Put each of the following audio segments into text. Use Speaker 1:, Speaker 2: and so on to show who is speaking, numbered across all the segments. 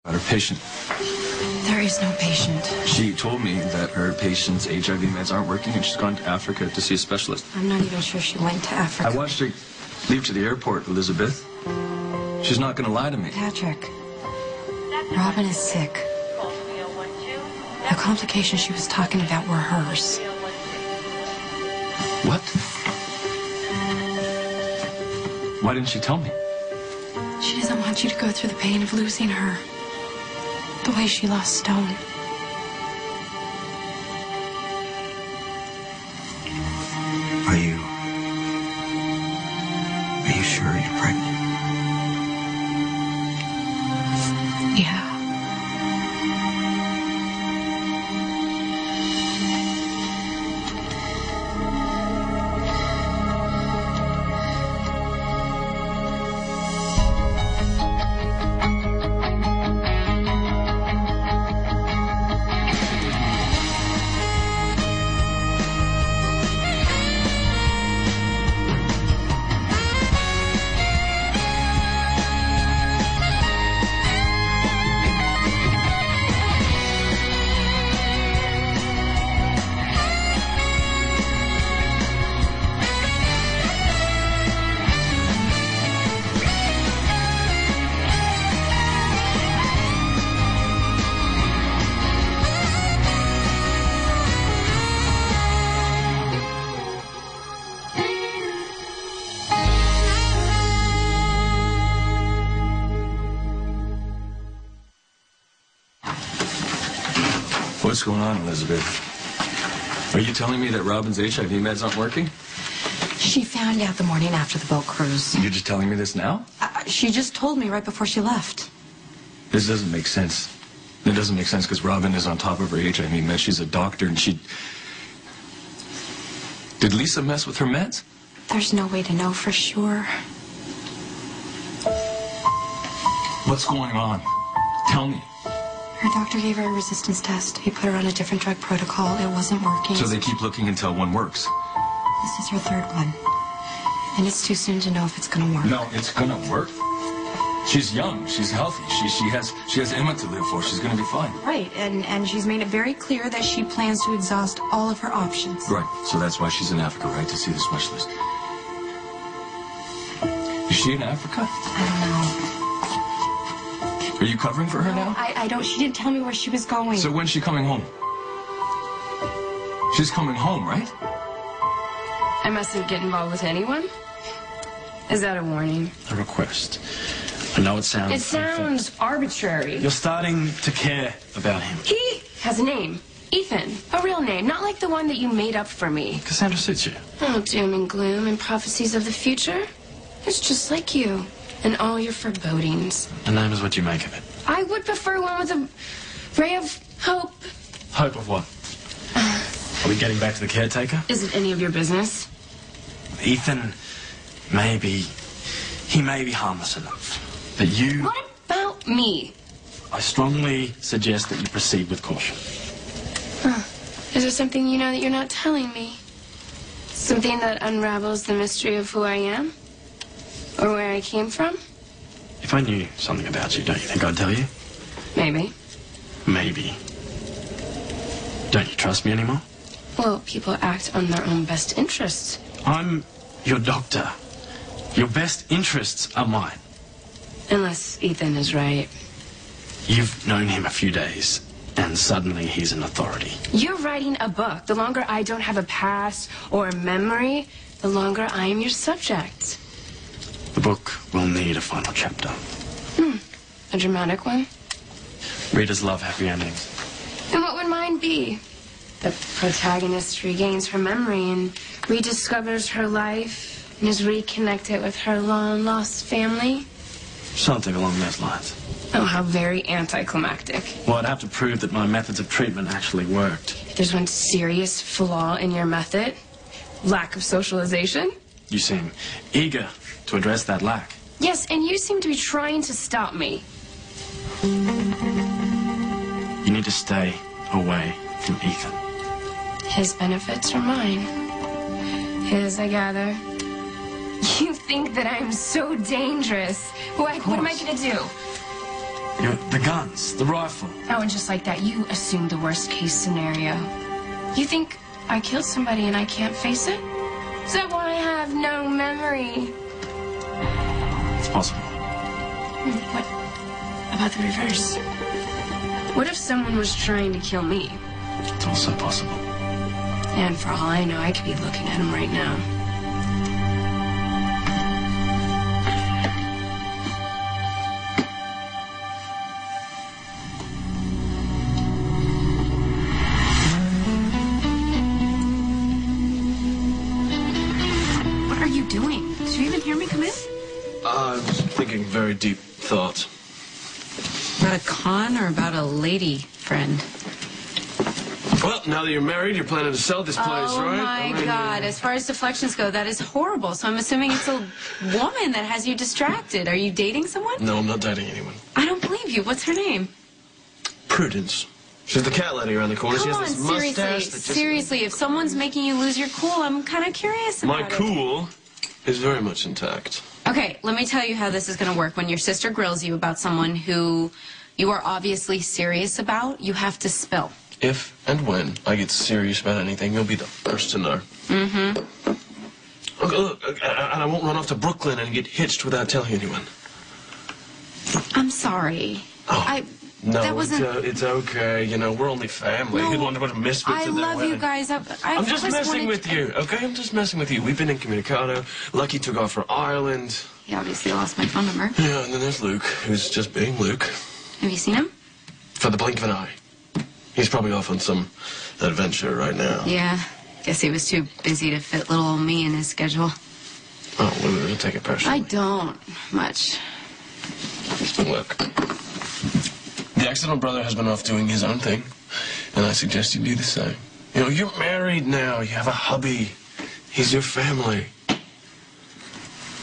Speaker 1: About her patient.
Speaker 2: There is no patient.
Speaker 1: She told me that her patient's HIV meds aren't working and she's gone to Africa to see a specialist.
Speaker 2: I'm not even sure she went to Africa.
Speaker 1: I watched her leave to the airport, Elizabeth. She's not going to lie to me.
Speaker 2: Patrick, Robin is sick. The complications she was talking about were hers.
Speaker 1: What? Why didn't she tell me?
Speaker 2: She doesn't want you to go through the pain of losing her. The way she lost Stone.
Speaker 3: Are you sure you're pregnant?
Speaker 2: Yeah.
Speaker 1: What's going on, Elizabeth? Are you telling me that Robin's HIV meds aren't working?
Speaker 2: She found out the morning after the boat cruise.
Speaker 1: You're just telling me this now?
Speaker 2: She just told me right before she left.
Speaker 1: This doesn't make sense. It doesn't make sense because Robin is on top of her HIV meds. She's a doctor and she... Did Lisa mess with her meds?
Speaker 2: There's no way to know for sure.
Speaker 1: What's going on? Tell me.
Speaker 2: Her doctor gave her a resistance test. He put her on a different drug protocol. It wasn't working.
Speaker 1: So they keep looking until one works?
Speaker 2: This is her third one. And it's too soon to know if it's going to work.
Speaker 1: No, it's going to work. She's young. She's healthy. She has Emma to live for. She's going to be fine.
Speaker 2: Right, and she's made it very clear that she plans to exhaust all of her options.
Speaker 1: Right, so that's why she's in Africa, right, to see the specialist. Is she in Africa?
Speaker 2: I don't know.
Speaker 1: Are you covering for her now?
Speaker 2: I don't. She didn't tell me where she was going.
Speaker 1: So when's she coming home? She's coming home, right?
Speaker 4: I mustn't get involved with anyone? Is that a warning?
Speaker 5: A request. I know it sounds...
Speaker 4: It sounds arbitrary.
Speaker 5: You're starting to care about him.
Speaker 4: He has a name. Ethan. A real name. Not like the one that you made up for me.
Speaker 5: Cassandra suits you.
Speaker 4: Oh, doom and gloom and prophecies of the future. It's just like you. And all your forebodings.
Speaker 5: The name is what you make of it.
Speaker 4: I would prefer one with a ray of hope.
Speaker 5: Hope of what? Are we getting back to the caretaker?
Speaker 4: Is it any of your business?
Speaker 5: Ethan, he may be harmless enough. But you...
Speaker 4: What about me?
Speaker 5: I strongly suggest that you proceed with caution.
Speaker 4: Huh. Is there something you know that you're not telling me? Something that unravels the mystery of who I am? Or where I came from?
Speaker 5: If I knew something about you, don't you think I'd tell you?
Speaker 4: Maybe.
Speaker 5: Maybe. Don't you trust me anymore?
Speaker 4: Well, people act on their own best interests.
Speaker 5: I'm your doctor. Your best interests are mine.
Speaker 4: Unless Ethan is right.
Speaker 5: You've known him a few days, and suddenly he's an authority.
Speaker 4: You're writing a book. The longer I don't have a past or a memory, the longer I am your subject.
Speaker 5: The book will need a final chapter.
Speaker 4: A dramatic one?
Speaker 5: Readers love happy endings.
Speaker 4: And what would mine be? The protagonist regains her memory and rediscovers her life and is reconnected with her long-lost family?
Speaker 5: Something along those lines.
Speaker 4: Oh, how very anticlimactic.
Speaker 5: Well, I'd have to prove that my methods of treatment actually worked.
Speaker 4: If there's one serious flaw in your method, lack of socialization.
Speaker 5: You seem eager to address that lack.
Speaker 4: Yes, and you seem to be trying to stop me.
Speaker 5: You need to stay away from Ethan.
Speaker 4: His benefits are mine. His, I gather. You think that I'm so dangerous. What am I going to do?
Speaker 1: The guns, the rifle.
Speaker 4: Oh, and just like that, you assumed the worst case scenario. You think I killed somebody and I can't face it? Is that why I have no memory?
Speaker 1: It's possible.
Speaker 4: What about the reverse? What if someone was trying to kill me?
Speaker 1: It's also possible.
Speaker 4: And for all I know, I could be looking at him right now. What are you doing? Did you even hear me come in?
Speaker 1: I was thinking very deep thoughts.
Speaker 2: About a con or about a lady friend?
Speaker 1: Well, now that you're married, you're planning to sell this place, right?
Speaker 2: Oh, my God. As far as deflections go, that is horrible. So I'm assuming it's a woman that has you distracted. Are you dating someone?
Speaker 1: No, I'm not dating anyone.
Speaker 2: I don't believe you. What's her name?
Speaker 1: Prudence. She's the cat lady around the corner.
Speaker 2: Come
Speaker 1: She
Speaker 2: on,
Speaker 1: has this
Speaker 2: seriously.
Speaker 1: mustache that just...
Speaker 2: Seriously, if someone's making you lose your cool, I'm kind of curious about
Speaker 1: My cool is very much intact.
Speaker 2: Okay, let me tell you how this is going to work. When your sister grills you about someone who you are obviously serious about, you have to spill.
Speaker 1: If and when I get serious about anything, you'll be the first to know.
Speaker 2: Mm-hmm.
Speaker 1: Look, and I won't run off to Brooklyn and get hitched without telling anyone.
Speaker 2: I'm sorry.
Speaker 1: Oh, no,
Speaker 2: that wasn't...
Speaker 1: it's okay. You know, we're only family.
Speaker 2: No,
Speaker 1: You'd want a bunch of misfits
Speaker 2: I
Speaker 1: in their
Speaker 2: love
Speaker 1: wedding.
Speaker 2: you guys.
Speaker 1: I'm just messing with you, okay? I'm just messing with you. We've been incommunicado. Lucky took off for Ireland.
Speaker 2: He obviously lost my phone number.
Speaker 1: Yeah, and then there's Luke, who's just being Luke.
Speaker 2: Have you seen him?
Speaker 1: For the blink of an eye. He's probably off on some adventure right now.
Speaker 2: Yeah. Guess he was too busy to fit little old me in his schedule.
Speaker 1: Oh, Lulu, don't take it personally.
Speaker 2: I don't much.
Speaker 1: Look, the accidental brother has been off doing his own thing, and I suggest you do the same. You know, you're married now. You have a hubby. He's your family.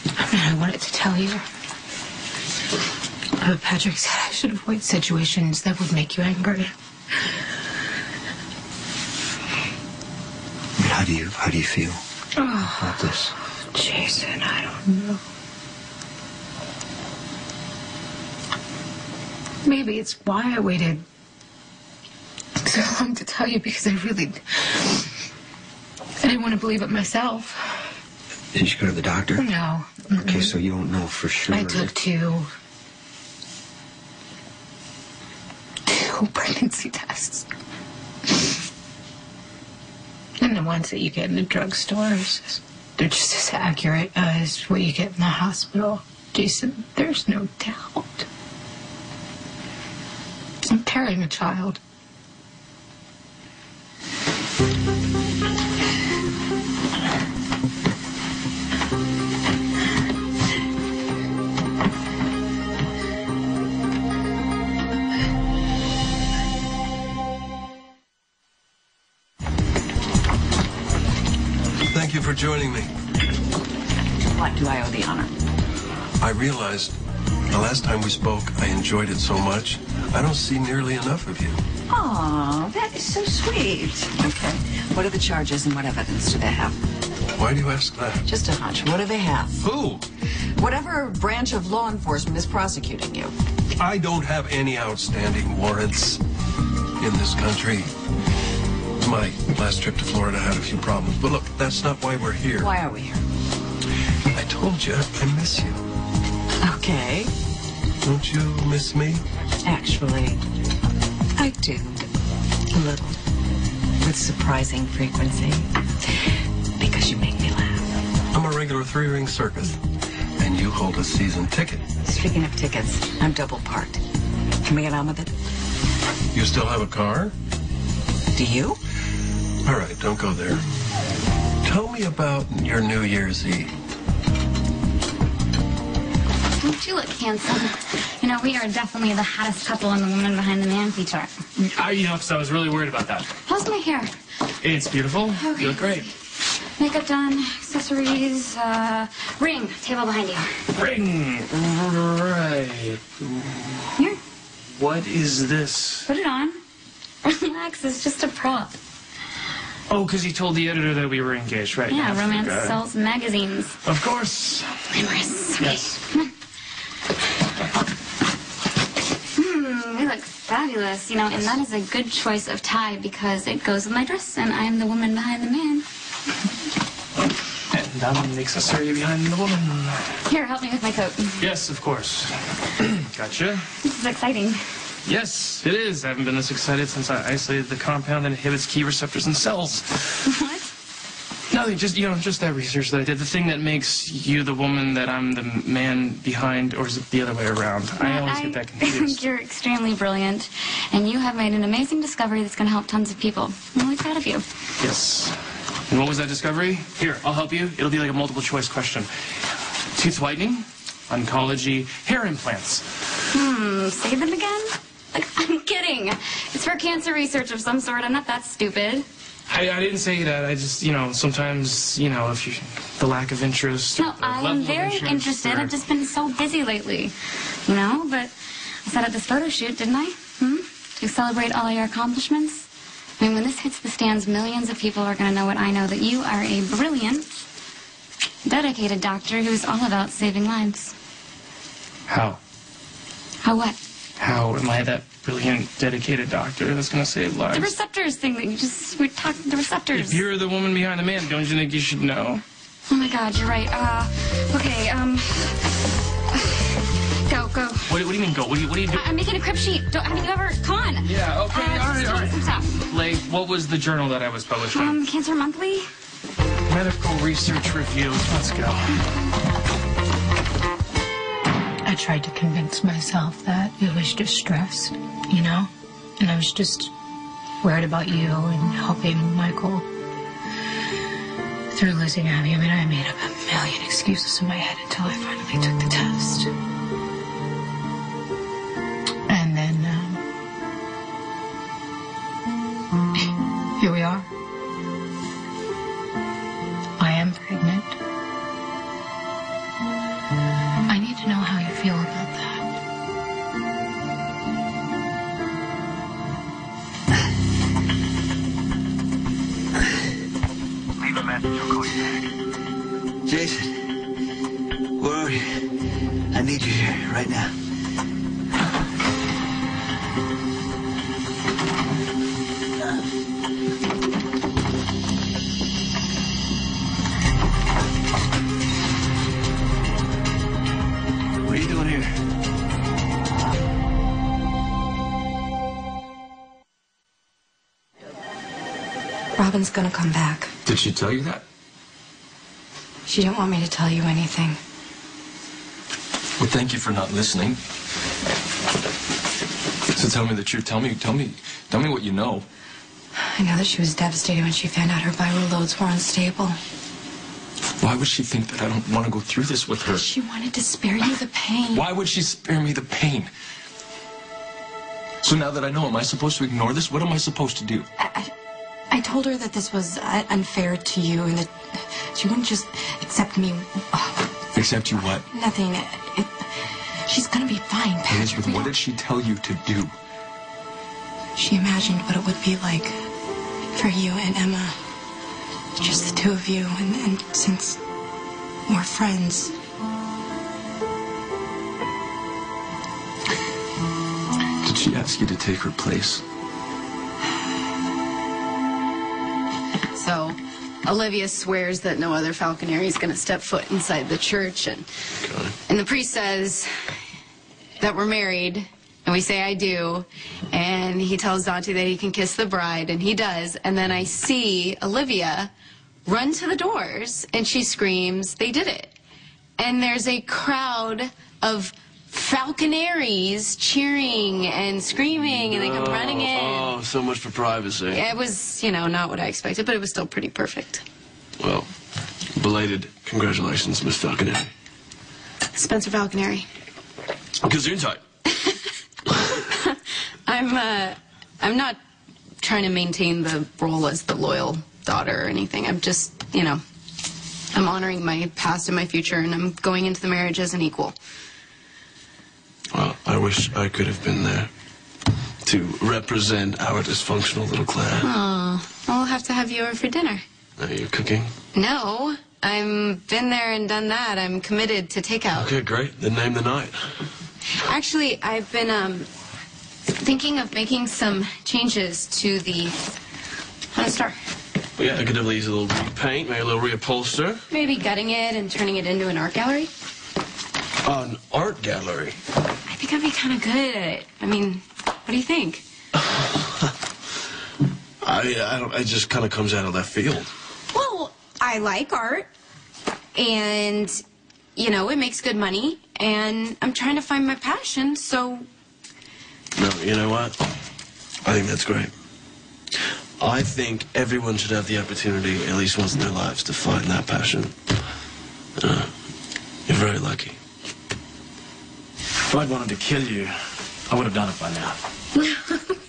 Speaker 6: I wanted to tell you. Patrick said I should avoid situations that would make you angry.
Speaker 3: How do you feel about this?
Speaker 6: Jason, I don't know. Maybe it's why I waited so long to tell you, because I didn't want to believe it myself.
Speaker 3: Did you go to the doctor?
Speaker 6: No.
Speaker 3: Okay, so you don't know for sure.
Speaker 6: I took two pregnancy tests. And the ones that you get in the drugstores, they're just as accurate as what you get in the hospital. Jason, there's no doubt. I'm carrying a child.
Speaker 7: Thank you for joining me.
Speaker 8: What do I owe the honor?
Speaker 7: I realized the last time we spoke, I enjoyed it so much. I don't see nearly enough of you.
Speaker 8: Oh, that is so sweet. Okay. What are the charges and what evidence do they have?
Speaker 7: Why do you ask that?
Speaker 8: Just a hunch. What do they have?
Speaker 7: Who?
Speaker 8: Whatever branch of law enforcement is prosecuting you.
Speaker 7: I don't have any outstanding warrants in this country. My last trip to Florida had a few problems. But look, that's not why we're here.
Speaker 8: Why are we here?
Speaker 7: I told you, I miss you.
Speaker 8: Okay.
Speaker 7: Don't you miss me?
Speaker 8: Actually, I do. A little. With surprising frequency. Because you make me laugh.
Speaker 7: I'm a regular three-ring circus. And you hold a season ticket.
Speaker 8: Speaking of tickets, I'm double parked. Can we get on with it?
Speaker 7: You still have a car?
Speaker 8: Do you?
Speaker 7: All right, don't go there. Tell me about your New Year's Eve.
Speaker 9: Don't you look handsome? You know, we are definitely the hottest couple and the woman behind the man feature.
Speaker 10: So I was really worried about that.
Speaker 9: How's my hair?
Speaker 10: It's beautiful.
Speaker 9: Okay.
Speaker 10: You look great.
Speaker 9: Makeup done, accessories, ring, table behind you.
Speaker 10: Ring. Right.
Speaker 9: Here,
Speaker 10: What is this?
Speaker 9: put it on. Relax, it's just a prop.
Speaker 10: Oh, because you told the editor that we were engaged, right?
Speaker 9: Yeah,
Speaker 10: I
Speaker 9: romance
Speaker 10: forgot.
Speaker 9: sells magazines.
Speaker 10: Of course.
Speaker 9: Glamorous. Okay.
Speaker 10: Yes.
Speaker 9: Come on. look fabulous, you know, and that is a good choice of tie because it goes with my dress, and I am the woman behind the man.
Speaker 10: And I'm the accessory behind the woman.
Speaker 9: Here, help me with my coat.
Speaker 10: Yes, of course. Gotcha.
Speaker 9: This is exciting.
Speaker 10: Yes, it is. I haven't been this excited since I isolated the compound that inhibits key receptors in cells.
Speaker 9: What?
Speaker 10: Nothing, just, you know, just that research that I did. The thing that makes you the woman that I'm the man behind, or is it the other way around? I always get that confused.
Speaker 9: You're extremely brilliant, and you have made an amazing discovery that's going to help tons of people. I'm really proud of you.
Speaker 10: Yes. And what was that discovery? Here, I'll help you. It'll be like a multiple choice question. Tooth whitening, oncology, hair implants.
Speaker 9: Say them again? Like, I'm kidding. It's for cancer research of some sort. I'm not that stupid.
Speaker 10: I didn't say that. I just, you know, sometimes, you know, if you, the lack of interest.
Speaker 9: No, I am very interested. I've just been so busy lately, you know? But I said at this photo shoot, didn't I? To celebrate all your accomplishments. I mean, when this hits the stands, millions of people are going to know what I know, that you are a brilliant, dedicated doctor who's all about saving lives.
Speaker 10: How?
Speaker 9: How what?
Speaker 10: How am I that brilliant, dedicated doctor that's going to save lives?
Speaker 9: The receptors thing that you just were talking, the receptors.
Speaker 10: If you're the woman behind the man, don't you think you should know?
Speaker 9: Oh my God, you're right. Okay, go.
Speaker 10: What do you mean go? What do you do?
Speaker 9: I'm making a crib sheet. Have you ever, come on.
Speaker 10: Yeah, okay, all right.
Speaker 9: Some stuff.
Speaker 10: Like, what was the journal that I was published in?
Speaker 9: Cancer Monthly?
Speaker 10: Medical Research Review. Let's go.
Speaker 6: I tried to convince myself that it was just stress, you know? And I was just worried about you and helping Michael through losing Abby. I mean, I made up a million excuses in my head until I finally took the test. And then, here we are. I am pregnant. I need to know how you feel about that.
Speaker 11: Leave a message, I'll call you back.
Speaker 3: Jason, where are you? I need you here right now. What are you doing here?
Speaker 4: Robin's gonna come back.
Speaker 1: Did she tell you that?
Speaker 4: She didn't want me to tell you anything.
Speaker 1: Well, thank you for not listening. So tell me the truth. Tell me what you know.
Speaker 4: I know that she was devastated when she found out her viral loads were unstable.
Speaker 1: Why would she think that I don't want to go through this with her?
Speaker 4: She wanted to spare you the pain.
Speaker 1: Why would she spare me the pain? So now that I know, am I supposed to ignore this? What am I supposed to do?
Speaker 4: I told her that this was unfair to you and that she wouldn't just accept me.
Speaker 1: Accept you what?
Speaker 4: Nothing. She's gonna be fine, Patrick.
Speaker 1: Elizabeth, what did she tell you to do?
Speaker 4: She imagined what it would be like for you and Emma. Just the two of you, and since we're friends.
Speaker 1: Did she ask you to take her place?
Speaker 2: So, Olivia swears that no other falconeri is going to step foot inside the church, and the priest says that we're married, and we say I do, and he tells Dante that he can kiss the bride, and he does, and then I see Olivia run to the doors, and she screams, they did it. And there's a crowd of falconeries cheering and screaming, and they come running in.
Speaker 1: Oh, so much for privacy.
Speaker 2: It was, you know, not what I expected, but it was still pretty perfect.
Speaker 1: Well, belated congratulations, Miss Falconeri.
Speaker 2: Spencer Falconeri.
Speaker 1: Gesundheit.
Speaker 2: I'm not trying to maintain the role as the loyal daughter or anything. I'm just, you know, I'm honoring my past and my future, and I'm going into the marriage as an equal.
Speaker 1: Well, I wish I could have been there to represent our dysfunctional little clan.
Speaker 2: Oh, I'll have to have you over for dinner.
Speaker 1: Are you cooking?
Speaker 2: No, I've been there and done that. I'm committed to takeout.
Speaker 1: Okay, great. Then name the night.
Speaker 2: Actually, I've been thinking of making some changes to the Honda Star.
Speaker 1: Well, yeah, I could definitely use a little repaint, maybe a little reupholster.
Speaker 2: Maybe gutting it and turning it into an art gallery.
Speaker 1: An art gallery?
Speaker 2: I think I'd be kind of good at it. I mean, what do you think?
Speaker 1: It just kind of comes out of left field.
Speaker 2: Well, I like art. And, you know, it makes good money. And I'm trying to find my passion, so...
Speaker 1: No, you know what? I think that's great. I think everyone should have the opportunity, at least once in their lives, to find that passion. You're very lucky.
Speaker 5: If I'd wanted to kill you, I would have done it by now.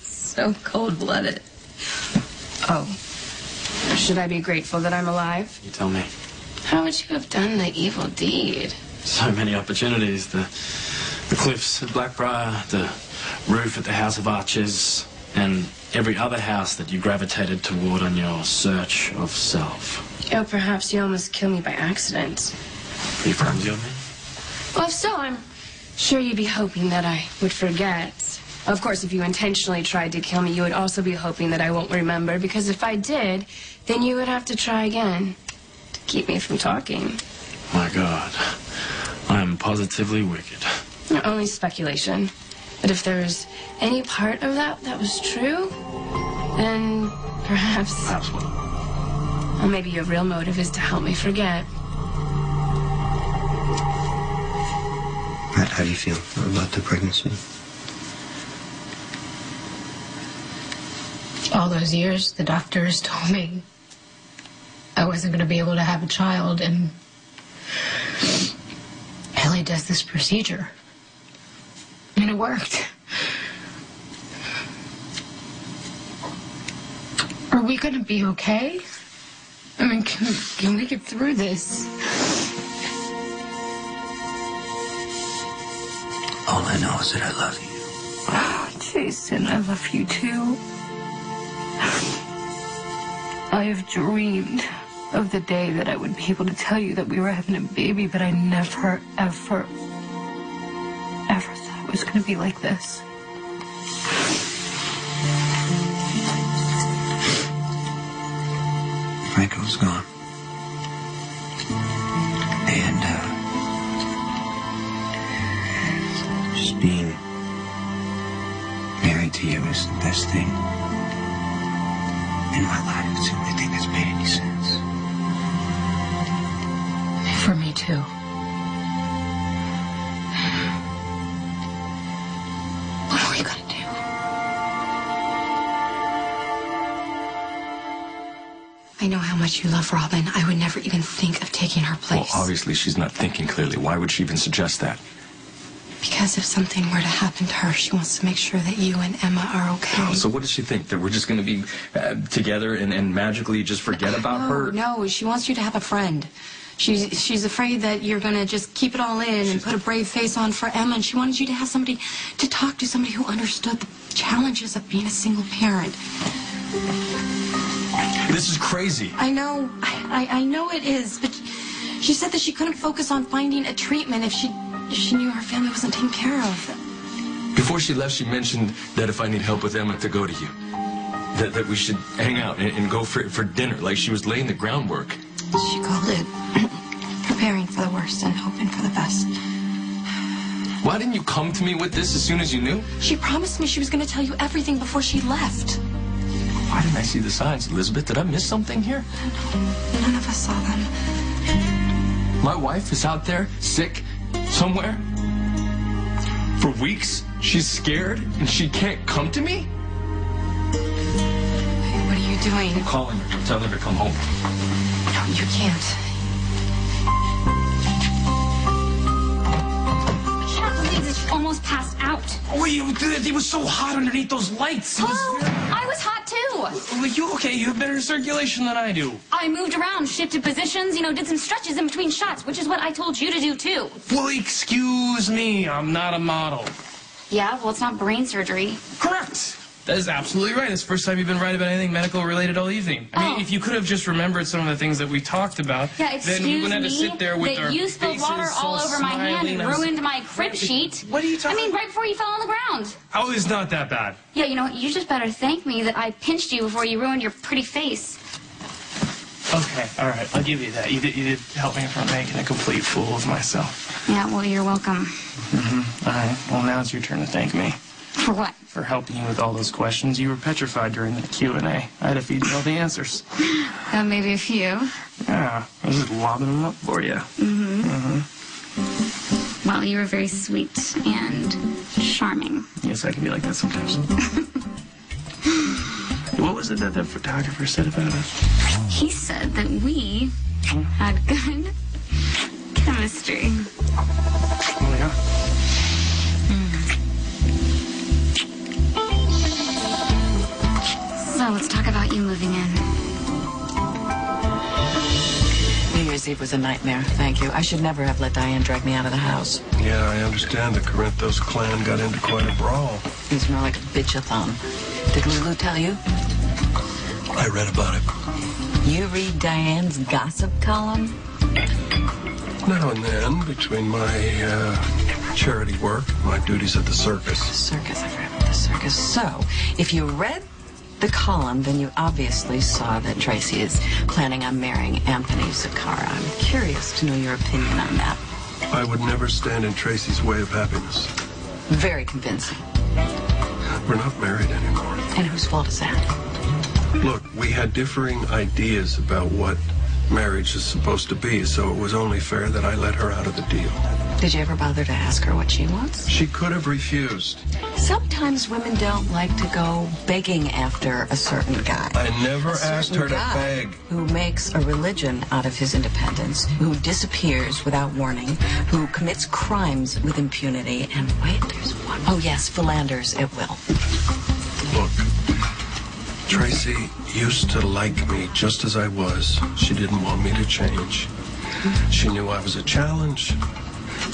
Speaker 4: So cold-blooded. Oh. Should I be grateful that I'm alive?
Speaker 5: You tell me.
Speaker 4: How would you have done the evil deed?
Speaker 5: So many opportunities. The cliffs at Blackbriar, the roof at the House of Arches, and every other house that you gravitated toward on your search of self.
Speaker 4: Oh, perhaps you almost killed me by accident.
Speaker 5: Are you friends with me?
Speaker 4: Well, if so, I'm sure you'd be hoping that I would forget. Of course, if you intentionally tried to kill me, you would also be hoping that I won't remember, because if I did, then you would have to try again to keep me from talking.
Speaker 5: My God, I am positively wicked.
Speaker 4: Only speculation. But if there's any part of that was true, then perhaps...
Speaker 5: Perhaps what?
Speaker 4: Well, maybe your real motive is to help me forget.
Speaker 3: Matt, how do you feel about the pregnancy?
Speaker 6: All those years, the doctors told me I wasn't going to be able to have a child, and Ellie does this procedure. And it worked. Are we going to be okay? I mean, can we get through this?
Speaker 3: All I know is that I love you.
Speaker 6: Oh, Jason, I love you too. I have dreamed of the day that I would be able to tell you that we were having a baby, but I never, ever thought it was going to be like this.
Speaker 3: Franco's gone. And, just being married to you is the best thing in my life. It's the only thing that's made any sense.
Speaker 6: For me, too. What are we going to do?
Speaker 2: I know how much you love Robin. I would never even think of taking her place.
Speaker 7: Well, obviously she's not thinking clearly. Why would she even suggest that?
Speaker 2: Because if something were to happen to her, she wants to make sure that you and Emma are okay.
Speaker 7: Oh, so what does she think? That we're just going to be together and magically just forget about her?
Speaker 2: No, she wants you to have a friend. She's afraid that you're going to just keep it all in and put a brave face on for Emma, and she wanted you to have somebody to talk to, somebody who understood the challenges of being a single parent.
Speaker 7: This is crazy.
Speaker 2: I know. I know it is, but she said that she couldn't focus on finding a treatment if she knew her family wasn't taken care of.
Speaker 7: Before she left, she mentioned that if I need help with Emma, to go to you. That we should hang out and go for dinner, like she was laying the groundwork.
Speaker 2: She called it preparing for the worst and hoping for the best.
Speaker 7: Why didn't you come to me with this as soon as you knew?
Speaker 2: She promised me she was going to tell you everything before she left.
Speaker 7: Why didn't I see the signs, Elizabeth? Did I miss something here?
Speaker 2: None of us saw them.
Speaker 7: My wife is out there, sick, somewhere. For weeks, she's scared, and she can't come to me?
Speaker 2: Hey, what are you doing?
Speaker 7: I'm calling her. Tell her to come home.
Speaker 2: No, you can't.
Speaker 9: I can't believe that you almost passed out.
Speaker 10: Oh, it was so hot underneath those lights.
Speaker 9: Hello? I was hot too.
Speaker 10: Well, you okay? You have better circulation than I do.
Speaker 9: I moved around, shifted positions, did some stretches in between shots, which is what I told you to do too.
Speaker 10: Well, excuse me. I'm not a model.
Speaker 9: Yeah, well, it's not brain surgery.
Speaker 10: Correct. That is absolutely right. It's the first time you've been right about anything medical related all evening. I mean, if you could have just remembered some of the things that we talked about, then we wouldn't have to sit there with our
Speaker 9: you spilled water all over my hand and ruined my crib sheet.
Speaker 10: What are you talking?
Speaker 9: I mean, right before you fell on the ground.
Speaker 10: Oh, it's not that bad.
Speaker 9: Yeah, you know what? You just better thank me that I pinched you before you ruined your pretty face.
Speaker 10: Okay, all right, I'll give you that. You did help me from making a complete fool of myself.
Speaker 9: Yeah, well, you're welcome.
Speaker 10: Mm-hmm. All right, well, now it's your turn to thank me.
Speaker 9: For what?
Speaker 10: For helping you with all those questions. You were petrified during the Q&A. I had to feed you all the answers.
Speaker 9: Maybe a few.
Speaker 10: Yeah, I was just lobbing them up for you.
Speaker 9: Mm-hmm.
Speaker 10: Mm-hmm.
Speaker 9: Well, you were very sweet and charming.
Speaker 10: Yes, I can be like that sometimes. What was it that the photographer said about us?
Speaker 9: He said that we had good chemistry.
Speaker 10: Oh, yeah?
Speaker 9: So let's talk about you moving in.
Speaker 8: New Year's Eve was a nightmare, thank you. I should never have let Diane drag me out of the house.
Speaker 7: Yeah, I understand the Corinthos clan got into quite a brawl.
Speaker 8: It was more like a bitch-a-thon. Did Lulu tell you?
Speaker 7: I read about it.
Speaker 8: You read Diane's gossip column?
Speaker 7: Now and then, between my charity work and my duties at the circus.
Speaker 8: The circus, I forgot about the circus. So, if you read the column, then you obviously saw that Tracy is planning on marrying Anthony Zakara. I'm curious to know your opinion on that.
Speaker 7: I would never stand in Tracy's way of happiness.
Speaker 8: Very convincing.
Speaker 7: We're not married anymore.
Speaker 8: And whose fault is that?
Speaker 7: Look, we had differing ideas about what marriage is supposed to be, so it was only fair that I let her out of the deal.
Speaker 8: Did you ever bother to ask her what she wants?
Speaker 7: She could have refused.
Speaker 8: Sometimes women don't like to go begging after a certain guy.
Speaker 7: I never asked her to beg.
Speaker 8: Who makes a religion out of his independence, who disappears without warning, who commits crimes with impunity, and wait, there's one. Oh yes, philanders at will.
Speaker 7: Look, Tracy used to like me just as I was. She didn't want me to change. She knew I was a challenge.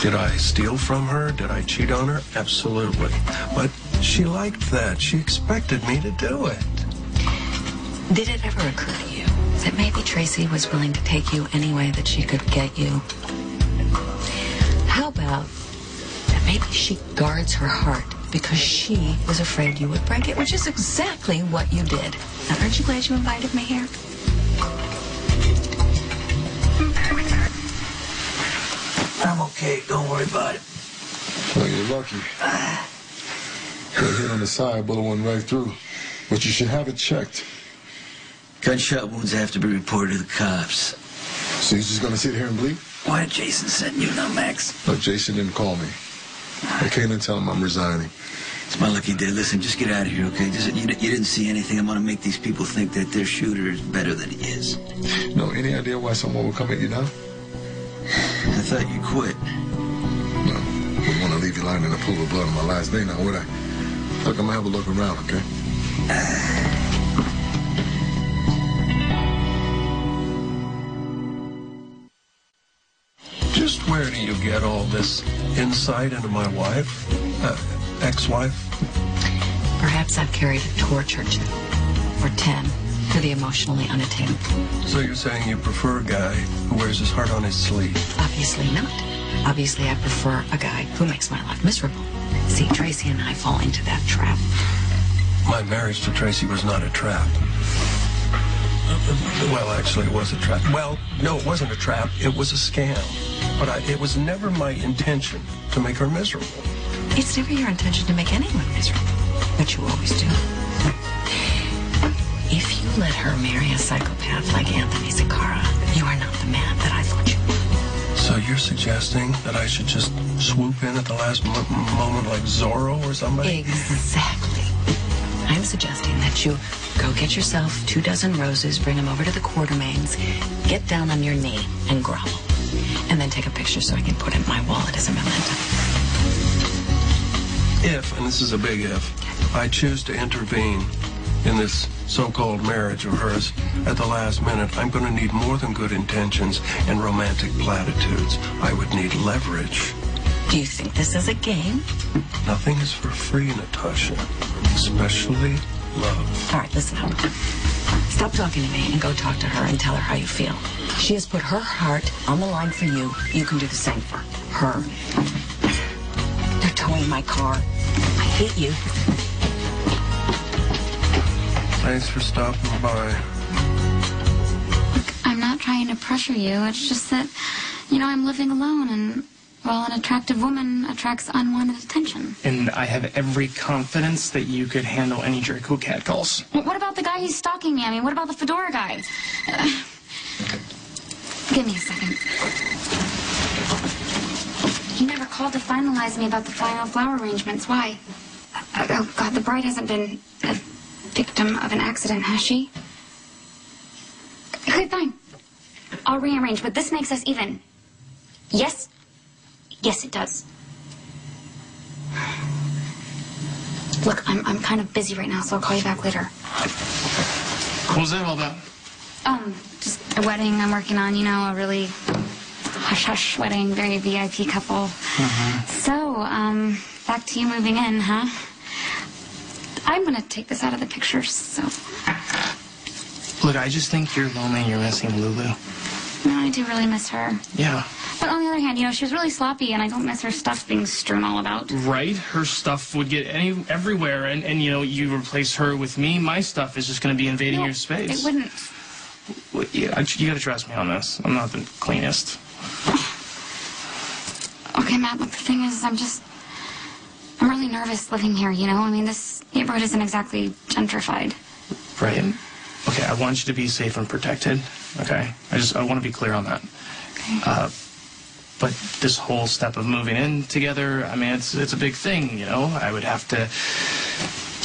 Speaker 7: Did I steal from her? Did I cheat on her? Absolutely. But she liked that. She expected me to do it.
Speaker 8: Did it ever occur to you that maybe Tracy was willing to take you any way that she could get you? How about that maybe she guards her heart because she was afraid you would break it, which is exactly what you did. Now, aren't you glad you invited me here?
Speaker 3: I'm okay. Don't worry about it.
Speaker 12: Well, you're lucky. That hit on the side, bullet went right through. But you should have it checked.
Speaker 3: Gunshot wounds have to be reported to the cops.
Speaker 12: So you're just going to sit here and bleed?
Speaker 3: Why did Jason send you now, Max?
Speaker 12: Look, Jason didn't call me. I came and tell him I'm resigning.
Speaker 3: It's my lucky day. Listen, just get out of here, okay? You didn't see anything. I'm going to make these people think that their shooter is better than he is.
Speaker 12: No, any idea why someone would come at you now?
Speaker 3: I thought you quit.
Speaker 12: No, wouldn't want to leave you lying in a pool of blood on my last day now, would I? Look, I'm going to have a look around, okay?
Speaker 7: Just where do you get all this insight into my wife? Ex-wife?
Speaker 8: Perhaps I've carried a torch or two, or 10, to the emotionally unattainable.
Speaker 7: So you're saying you prefer a guy who wears his heart on his sleeve?
Speaker 8: Obviously not. Obviously, I prefer a guy who makes my life miserable. See, Tracy and I fall into that trap.
Speaker 7: My marriage to Tracy was not a trap. Well, actually, it was a trap. Well, no, it wasn't a trap. It was a scam. But it was never my intention to make her miserable.
Speaker 8: It's never your intention to make anyone miserable, but you always do. If you let her marry a psychopath like Anthony Zakara, you are not the man that I thought you were.
Speaker 7: So you're suggesting that I should just swoop in at the last moment like Zorro or somebody?
Speaker 8: Exactly. I'm suggesting that you go get yourself 24 roses, bring them over to the Quartermains, get down on your knee and grovel, and then take a picture so I can put it in my wallet as a memento.
Speaker 7: If, and this is a big if, I choose to intervene in this so-called marriage of hers at the last minute, I'm going to need more than good intentions and romantic platitudes. I would need leverage.
Speaker 8: Do you think this is a game?
Speaker 7: Nothing is for free, Natasha. Especially love.
Speaker 8: All right, listen up. Stop talking to me and go talk to her and tell her how you feel. She has put her heart on the line for you. You can do the same for her. They're towing my car. I hate you.
Speaker 7: Thanks for stopping by.
Speaker 9: Look, I'm not trying to pressure you. It's just that, I'm living alone and, well, an attractive woman attracts unwanted attention.
Speaker 10: And I have every confidence that you could handle any jerk who catcalls.
Speaker 9: Well, what about the guy who's stalking me? I mean, what about the fedora guy? Give me a second. He never called to finalize me about the final flower arrangements. Why? Oh, God, the bride hasn't been a victim of an accident, has she? Okay, fine. I'll rearrange, but this makes us even. Yes? Yes, it does. Look, I'm kind of busy right now, so I'll call you back later.
Speaker 10: What was that all about?
Speaker 9: Just a wedding I'm working on, a really hush-hush wedding, very VIP couple. So, back to you moving in, huh? I'm gonna take this out of the pictures, so...
Speaker 10: Look, I just think you're lonely and you're missing Lulu.
Speaker 9: No, I do really miss her.
Speaker 10: Yeah.
Speaker 9: But on the other hand, she was really sloppy, and I don't miss her stuff being strewn all about.
Speaker 10: Right? Her stuff would get everywhere, and you replace her with me, my stuff is just going to be invading your space.
Speaker 9: It wouldn't.
Speaker 10: Well, yeah, you got to trust me on this. I'm not the cleanest.
Speaker 9: Okay, Matt, look, the thing is, I'm really nervous living here, I mean, this neighborhood isn't exactly gentrified.
Speaker 10: Right. Okay, I want you to be safe and protected, okay? I want to be clear on that.
Speaker 9: Okay.
Speaker 10: But this whole step of moving in together, I mean, it's a big thing, I would have to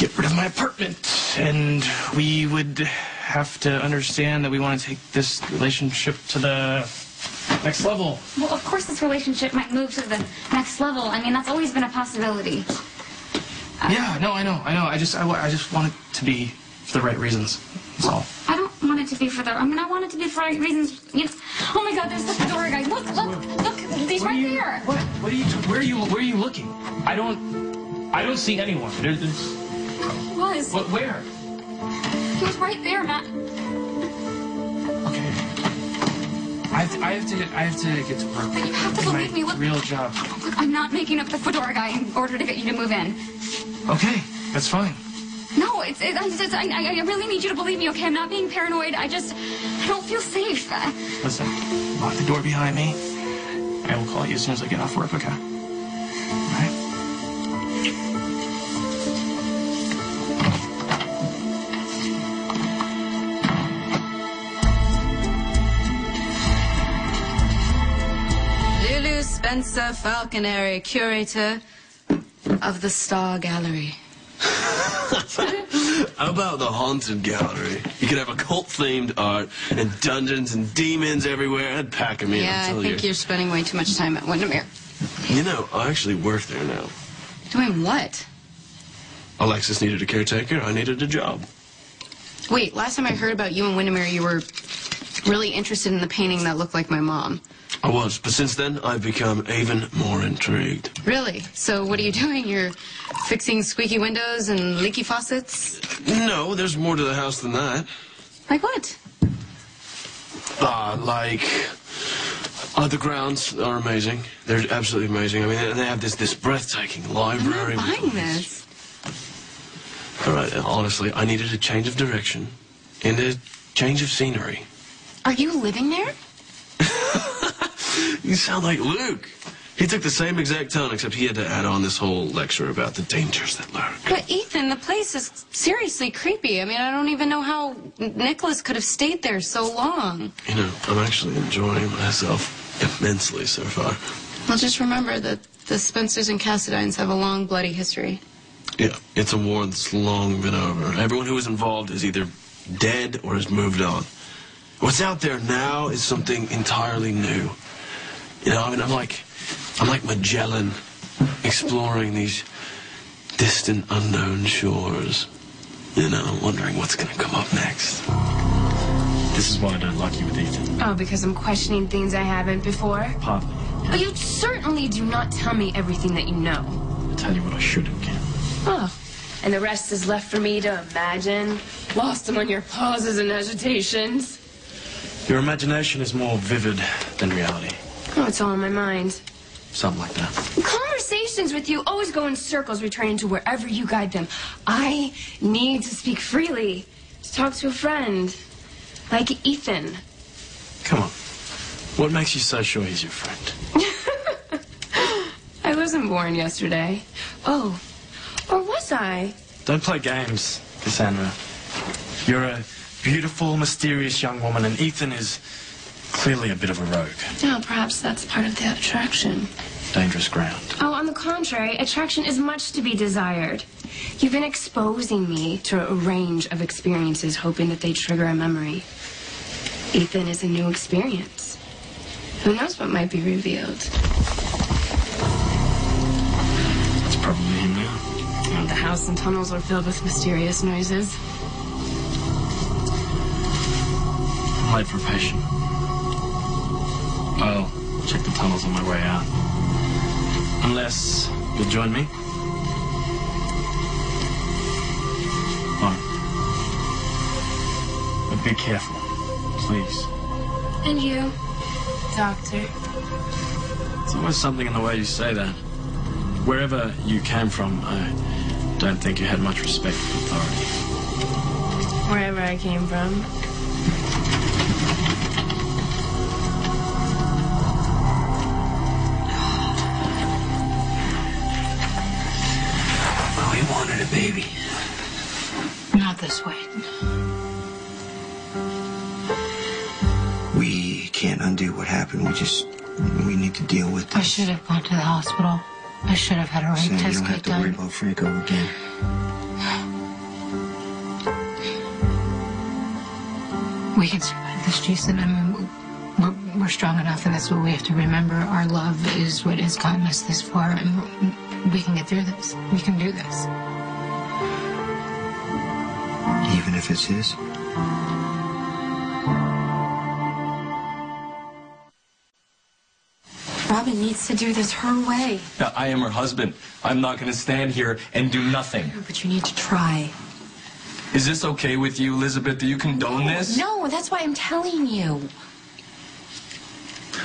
Speaker 10: get rid of my apartment, and we would have to understand that we want to take this relationship to the next level.
Speaker 9: Well, of course this relationship might move to the next level. I mean, that's always been a possibility.
Speaker 10: Yeah, no, I know. I just want it to be for the right reasons. That's all.
Speaker 9: I don't want it to be I want it to be for the right reasons. Oh my God, there's the fedora guy. Look, he's right there.
Speaker 10: Where are you looking? I don't see anyone.
Speaker 9: He was.
Speaker 10: Where?
Speaker 9: He was right there, Matt.
Speaker 10: Okay. I have to get to work.
Speaker 9: You have to believe me. Look,
Speaker 10: real job.
Speaker 9: Look, I'm not making up the fedora guy in order to get you to move in.
Speaker 10: Okay, that's fine.
Speaker 9: No, I really need you to believe me, okay? I'm not being paranoid. I don't feel safe.
Speaker 10: Listen, lock the door behind me. I will call you as soon as I get off work, okay? All right?
Speaker 2: Lulu Spencer Falconeri, curator of the Star Gallery.
Speaker 1: How about the Haunted Gallery? You could have occult-themed art and dungeons and demons everywhere. I'd pack them in.
Speaker 2: Yeah, I think you're spending way too much time at Wyndemere.
Speaker 1: I actually work there now.
Speaker 2: Doing what?
Speaker 1: Alexis needed a caretaker. I needed a job.
Speaker 2: Wait, last time I heard about you and Wyndemere, you were really interested in the painting that looked like my mom.
Speaker 1: I was, but since then, I've become even more intrigued.
Speaker 2: Really? So what are you doing? You're fixing squeaky windows and leaky faucets?
Speaker 1: No, there's more to the house than that.
Speaker 2: Like what?
Speaker 1: The grounds are amazing. They're absolutely amazing. I mean, they have this breathtaking library.
Speaker 2: I'm not buying this.
Speaker 1: All right, honestly, I needed a change of direction and a change of scenery.
Speaker 2: Are you living there?
Speaker 1: You sound like Luke. He took the same exact tone, except he had to add on this whole lecture about the dangers that lurk.
Speaker 2: But Ethan, the place is seriously creepy. I mean, I don't even know how Nicholas could have stayed there so long.
Speaker 1: I'm actually enjoying myself immensely so far.
Speaker 2: Well, just remember that the Spencers and Cassadines have a long, bloody history.
Speaker 1: Yeah, it's a war that's long been over. Everyone who was involved is either dead or has moved on. What's out there now is something entirely new. I'm like Magellan, exploring these distant, unknown shores. Wondering what's going to come up next.
Speaker 5: This is why I don't like you with Ethan.
Speaker 4: Oh, because I'm questioning things I haven't before?
Speaker 5: Pardon?
Speaker 4: But you certainly do not tell me everything that you know.
Speaker 5: I tell you what I should have, Kim.
Speaker 4: Oh, and the rest is left for me to imagine, lost among your pauses and hesitations.
Speaker 5: Your imagination is more vivid than reality.
Speaker 4: Oh, it's all in my mind.
Speaker 5: Something like that.
Speaker 4: Conversations with you always go in circles, returning to wherever you guide them. I need to speak freely, to talk to a friend, like Ethan.
Speaker 5: Come on. What makes you so sure he's your friend?
Speaker 4: I wasn't born yesterday. Oh, or was I?
Speaker 5: Don't play games, Cassandra. You're a beautiful, mysterious young woman, and Ethan is clearly a bit of a rogue.
Speaker 4: No, perhaps that's part of the attraction.
Speaker 5: Dangerous ground.
Speaker 4: Oh, on the contrary, attraction is much to be desired. You've been exposing me to a range of experiences, hoping that they trigger a memory. Ethan is a new experience. Who knows what might be revealed?
Speaker 5: It's probably him now.
Speaker 4: And the house and tunnels are filled with mysterious noises.
Speaker 5: I'm late for a patient. I'll check the tunnels on my way out. Unless you'll join me. Oh. But be careful, please.
Speaker 4: And you, Doctor?
Speaker 5: There's always something in the way you say that. Wherever you came from, I don't think you had much respect for authority.
Speaker 4: Wherever I came from.
Speaker 3: Wanted a baby.
Speaker 6: Not this way.
Speaker 3: We can't undo what happened. We need to deal with this.
Speaker 6: I should have gone to the hospital. I should have had a rape test
Speaker 3: you don't have to worry about Franco again.
Speaker 6: We can survive this, Jason. I mean, we're strong enough, and that's what we have to remember. Our love is what has gotten us this far, and we can get through this. We can do this.
Speaker 3: Even if it's his?
Speaker 8: Robin needs to do this her way.
Speaker 1: I am her husband. I'm not going to stand here and do nothing.
Speaker 8: But you need to try.
Speaker 1: Is this okay with you, Elizabeth? Do you condone this?
Speaker 8: No, that's why I'm telling you.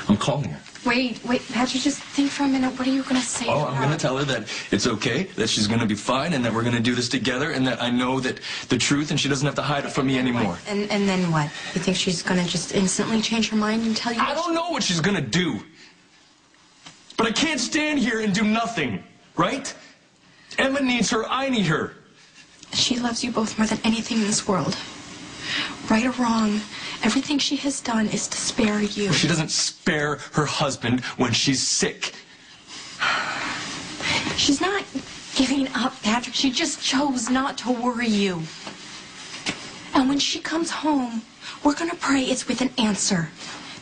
Speaker 1: I'm calling her.
Speaker 8: Wait, Patrick, just think for a minute. What are you going to say?
Speaker 1: Oh, I'm going to tell her that it's okay, that she's going to be fine, and that we're going to do this together, and that I know that the truth, and she doesn't have to hide it from me anymore.
Speaker 8: And then what? You think she's going to just instantly change her mind and tell you?
Speaker 1: I don't know what she's going to do. But I can't stand here and do nothing, right? Emma needs her, I need her.
Speaker 8: She loves you both more than anything in this world. Right or wrong, everything she has done is to spare you.
Speaker 1: Well, she doesn't spare her husband when she's sick.
Speaker 8: She's not giving up, Patrick. She just chose not to worry you. And when she comes home, we're going to pray it's with an answer.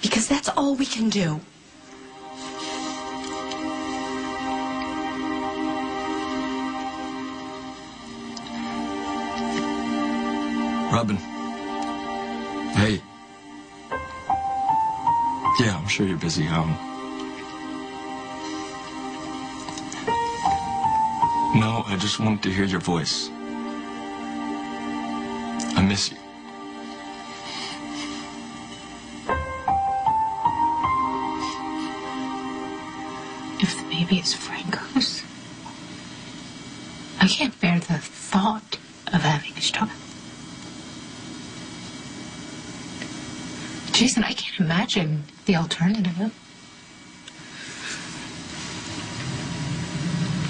Speaker 8: Because that's all we can do.
Speaker 1: Robin. Hey. Yeah, I'm sure you're busy. No, I just wanted to hear your voice. I miss you.
Speaker 6: If the baby is Franco's, I can't bear the thought of having his child. Jason, I can't imagine the alternative.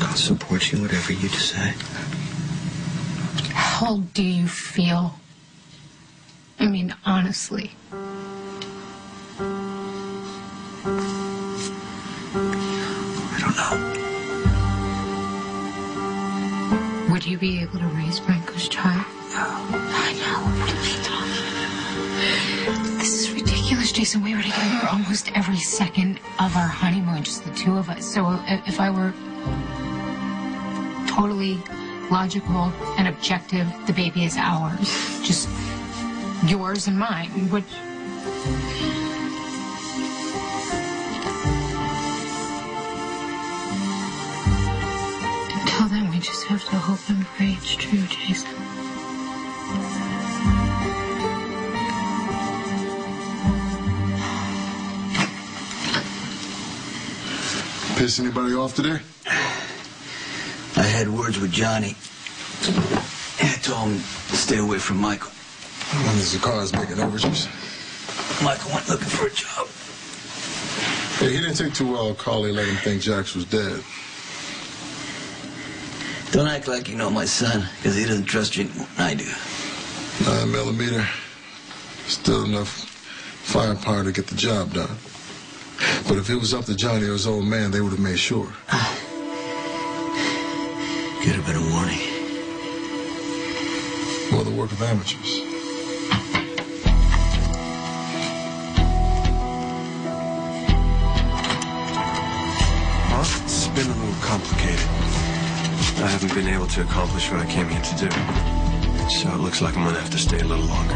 Speaker 3: I'll support you, whatever you decide.
Speaker 6: How do you feel? I mean, honestly.
Speaker 3: I don't know.
Speaker 6: Would you be able to raise Franco's child? I know. What are we talking about? This is ridiculous, Jason. We were together almost every second of our honeymoon, just the two of us. So if I were totally logical and objective, the baby is ours. Just yours and mine. Which... Until then, we just have to hope and pray, It's true, Jason.
Speaker 12: Piss anybody off today?
Speaker 3: I had words with Johnny. I told him to stay away from Michael.
Speaker 12: When the car's making overtures.
Speaker 3: Michael went looking for a job.
Speaker 12: Hey, he didn't take too well. Carly let him think Jax was dead.
Speaker 3: Don't act like you know my son, because he doesn't trust you more than I do.
Speaker 12: 9mm. Still enough firepower to get the job done. But if it was up to Johnny or his old man, they would have made sure.
Speaker 3: Could have been a warning.
Speaker 12: More the work of amateurs.
Speaker 1: Well, it's been a little complicated. I haven't been able to accomplish what I came here to do. So it looks like I'm gonna have to stay a little longer.